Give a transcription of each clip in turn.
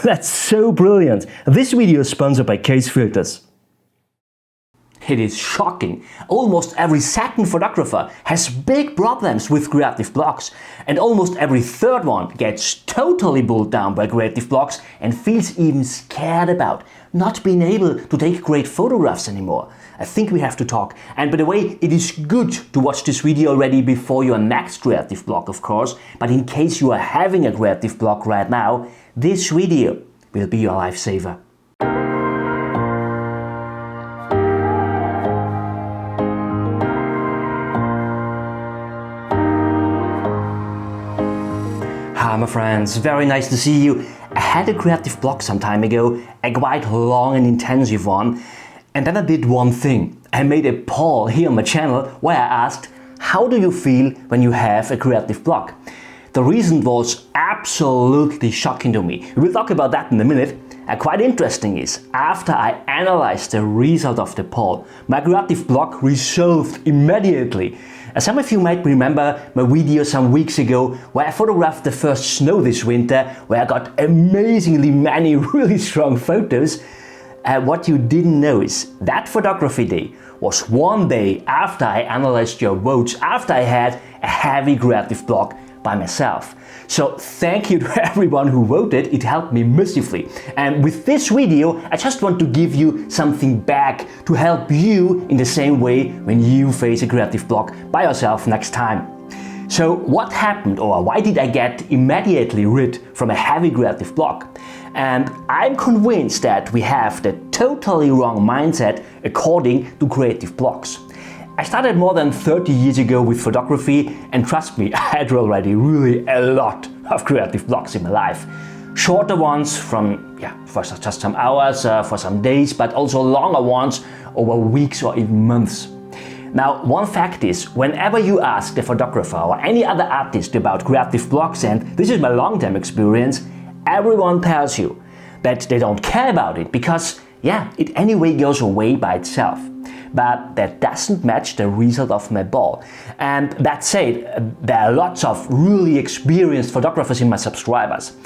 That's so brilliant! This video is sponsored by Case Filters. It is shocking. Almost every second photographer has big problems with creative blocks, and almost every third one gets totally pulled down by creative blocks and feels even scared about not being able to take great photographs anymore. I think we have to talk. And by the way, it is good to watch this video already before your next creative block, of course, but in case you are having a creative block right now, this video will be your lifesaver. Hi my friends, very nice to see you. I had a creative block some time ago, a quite long and intensive one, and then I did one thing. I made a poll here on my channel where I asked, how do you feel when you have a creative block? The reason was absolutely shocking to me. We will talk about that in a minute. Quite interesting is, after I analyzed the result of the poll, my creative block resolved immediately. Some of you might remember my video some weeks ago where I photographed the first snow this winter, where I got amazingly many really strong photos. What you didn't know is that photography day was one day after I analyzed your votes, after I had a heavy creative block by myself. So thank you to everyone who voted, it helped me massively. And with this video, I just want to give you something back to help you in the same way when you face a creative block by yourself next time. So what happened, or why did I get immediately rid from a heavy creative block? And I'm convinced that we have the totally wrong mindset according to creative blocks. I started more than 30 years ago with photography, and trust me, I had already really a lot of creative blocks in my life. Shorter ones for just some hours, for some days, but also longer ones over weeks or even months. Now, one fact is, whenever you ask a photographer or any other artist about creative blocks, and this is my long-term experience, everyone tells you that they don't care about it because, it anyway goes away by itself. But that doesn't match the result of my ball. And that said, there are lots of really experienced photographers in my subscribers.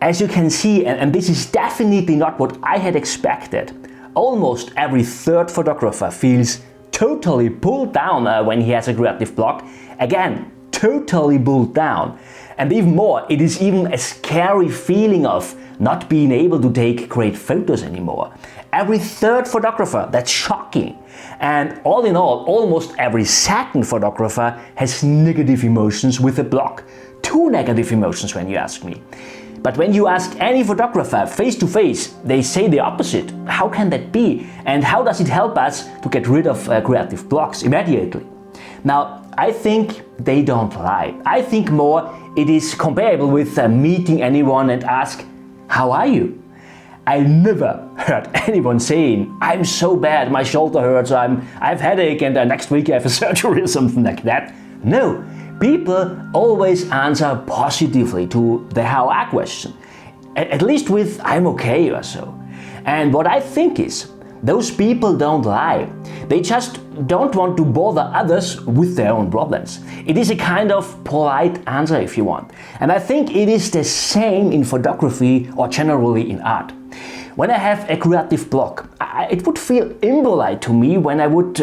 As you can see, and this is definitely not what I had expected, almost every third photographer feels totally pulled down when he has a creative block. Again, totally pulled down. And even more, it is even a scary feeling of not being able to take great photos anymore. Every third photographer, that's shocking. And all in all, almost every second photographer has negative emotions with a block. 2 negative emotions when you ask me. But when you ask any photographer face to face, they say the opposite. How can that be? And how does it help us to get rid of creative blocks immediately? Now, I think they don't lie. I think more it is comparable with meeting anyone and ask, how are you? I never heard anyone saying, I'm so bad, my shoulder hurts, I have headache and next week I have a surgery or something like that. No, people always answer positively to the how are question. At least with I'm okay or so. And what I think is, those people don't lie. They just don't want to bother others with their own problems. It is a kind of polite answer if you want. And I think it is the same in photography or generally in art. When I have a creative block, it would feel impolite to me when I would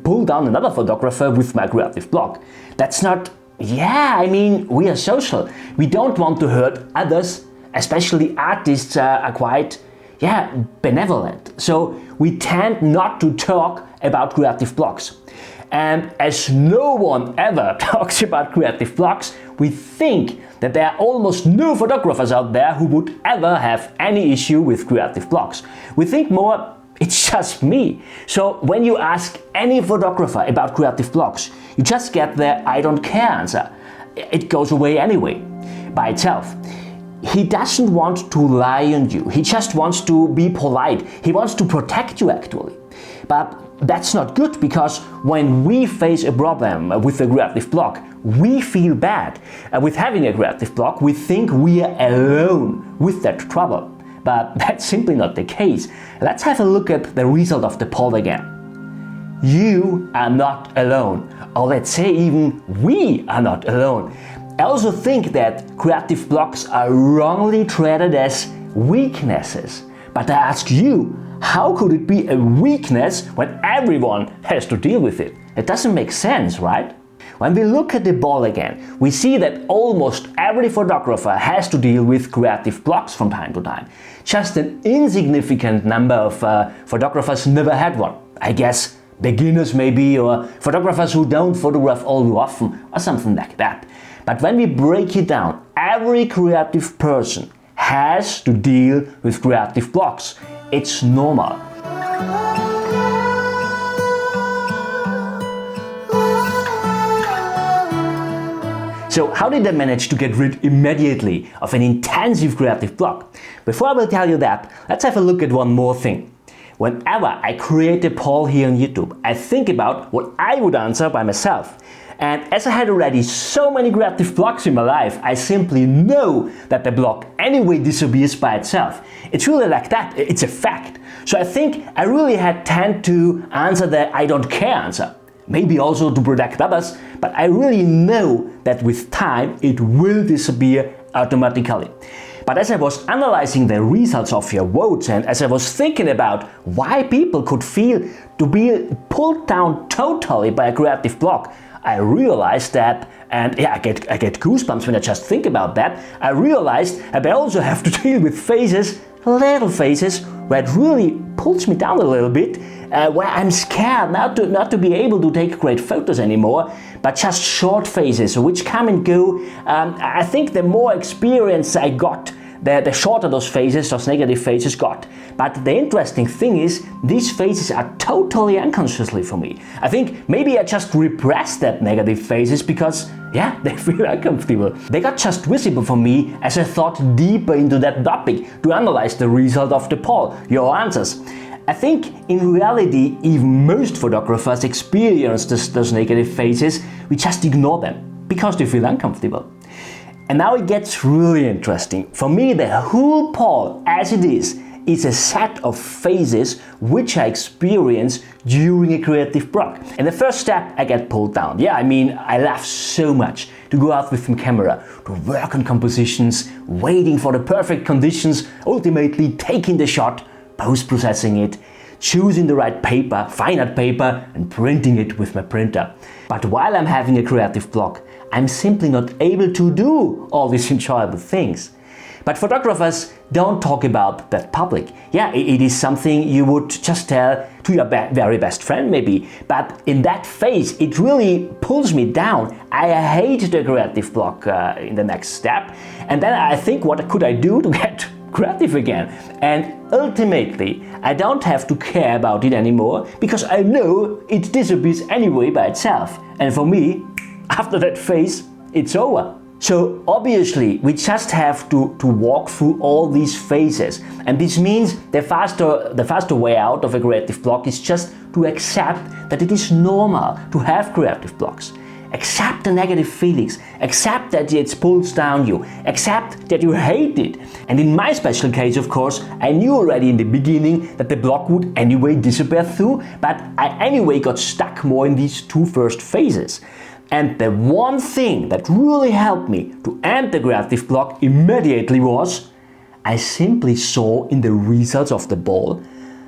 pull down another photographer with my creative block. That's not, we are social. We don't want to hurt others, especially artists are quite benevolent. So we tend not to talk about creative blocks. And as no one ever talks about creative blocks, we think that there are almost no photographers out there who would ever have any issue with creative blocks. We think more, it's just me. So when you ask any photographer about creative blocks, you just get the I don't care answer. It goes away anyway, by itself. He doesn't want to lie on you. He just wants to be polite. He wants to protect you actually. But that's not good, because when we face a problem with a creative block, we feel bad. With having a creative block, we think we are alone with that trouble. But that's simply not the case. Let's have a look at the result of the poll again. You are not alone. Or let's say even we are not alone. I also think that creative blocks are wrongly treated as weaknesses. But I ask you, how could it be a weakness when everyone has to deal with it? It doesn't make sense, right? When we look at the ball again, we see that almost every photographer has to deal with creative blocks from time to time. Just an insignificant number of photographers never had one. I guess beginners maybe, or photographers who don't photograph all too often, or something like that. But when we break it down, every creative person has to deal with creative blocks. It's normal. So how did I manage to get rid immediately of an intensive creative block? Before I will tell you that, let's have a look at one more thing. Whenever I create a poll here on YouTube, I think about what I would answer by myself. And as I had already so many creative blocks in my life, I simply know that the block anyway disappears by itself. It's really like that, it's a fact. So I think I really had tend to answer the I don't care answer. Maybe also to protect others, but I really know that with time it will disappear automatically. But as I was analyzing the results of your votes and as I was thinking about why people could feel to be pulled down totally by a creative block, I realized that, and yeah, I get goosebumps when I just think about that, I realized that I also have to deal with phases, little phases, where it really pulls me down a little bit, where I'm scared not to be able to take great photos anymore, but just short phases which come and go. I think the more experience I got, the shorter those phases, those negative phases got. But the interesting thing is, these phases are totally unconsciously for me. I think maybe I just repressed that negative phases because, yeah, they feel uncomfortable. They got just visible for me as I thought deeper into that topic to analyze the result of the poll, your answers. I think in reality, even most photographers experience those negative phases, we just ignore them because they feel uncomfortable. And now it gets really interesting. For me, the whole poll as it is a set of phases which I experience during a creative block. And the first step, I get pulled down. Yeah, I mean, I love so much to go out with my camera, to work on compositions, waiting for the perfect conditions, ultimately taking the shot, post-processing it, choosing the right paper, fine art paper, and printing it with my printer. But while I'm having a creative block, I'm simply not able to do all these enjoyable things. But photographers don't talk about that public. Yeah, it is something you would just tell to your very best friend maybe. But in that phase, it really pulls me down. I hate the creative block in the next step. And then I think, what could I do to get creative again? And ultimately, I don't have to care about it anymore because I know it disappears anyway by itself. And for me, after that phase, it's over. So obviously, we just have to walk through all these phases. And this means the faster way out of a creative block is just to accept that it is normal to have creative blocks. Accept the negative feelings, accept that it pulls down you, accept that you hate it. And in my special case, of course, I knew already in the beginning that the block would anyway disappear through, but I anyway got stuck more in these two first phases. And the one thing that really helped me to end the creative block immediately was, I simply saw in the results of the ball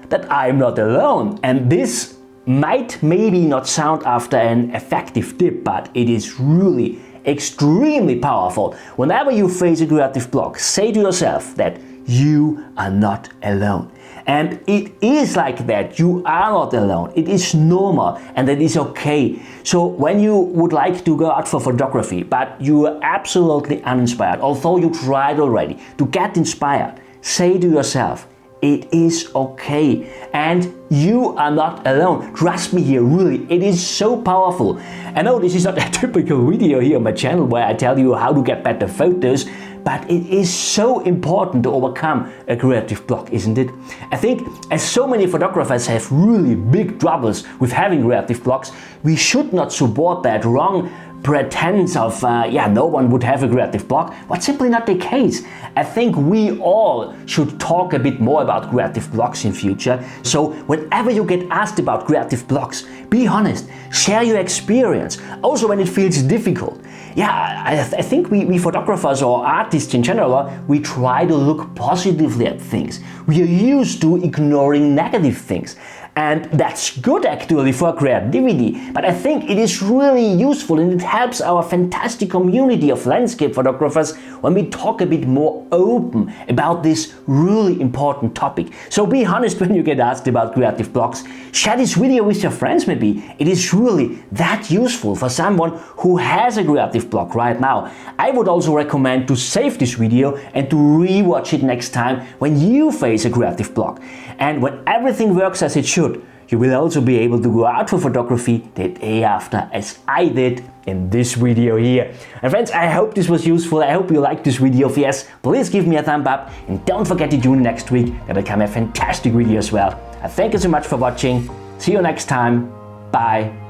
that I'm not alone. And this might maybe not sound after an effective tip, but it is really extremely powerful. Whenever you face a creative block, say to yourself that you are not alone. And it is like that, you are not alone, it is normal and it is okay. So when you would like to go out for photography, but you are absolutely uninspired, although you tried already to get inspired, say to yourself, it is okay and you are not alone. Trust me here, really, it is so powerful. I know this is not a typical video here on my channel where I tell you how to get better photos, but it is so important to overcome a creative block, isn't it? I think as so many photographers have really big troubles with having creative blocks, we should not support that wrong pretense of, no one would have a creative block. What's simply not the case. I think we all should talk a bit more about creative blocks in future. So whenever you get asked about creative blocks, be honest, share your experience, also when it feels difficult. Yeah, I think we photographers or artists in general, we try to look positively at things. We are used to ignoring negative things. And that's good actually for creativity, but I think it is really useful and it helps our fantastic community of landscape photographers when we talk a bit more open about this really important topic. So be honest when you get asked about creative blocks. Share this video with your friends maybe. It is really that useful for someone who has a creative block right now. I would also recommend to save this video and to rewatch it next time when you face a creative block. And when everything works as it should, you will also be able to go out for photography the day after, as I did in this video here. And friends, I hope this was useful. I hope you liked this video. If yes, please give me a thumb up and don't forget to tune in next week. That'll come a fantastic video as well. I thank you so much for watching. See you next time. Bye.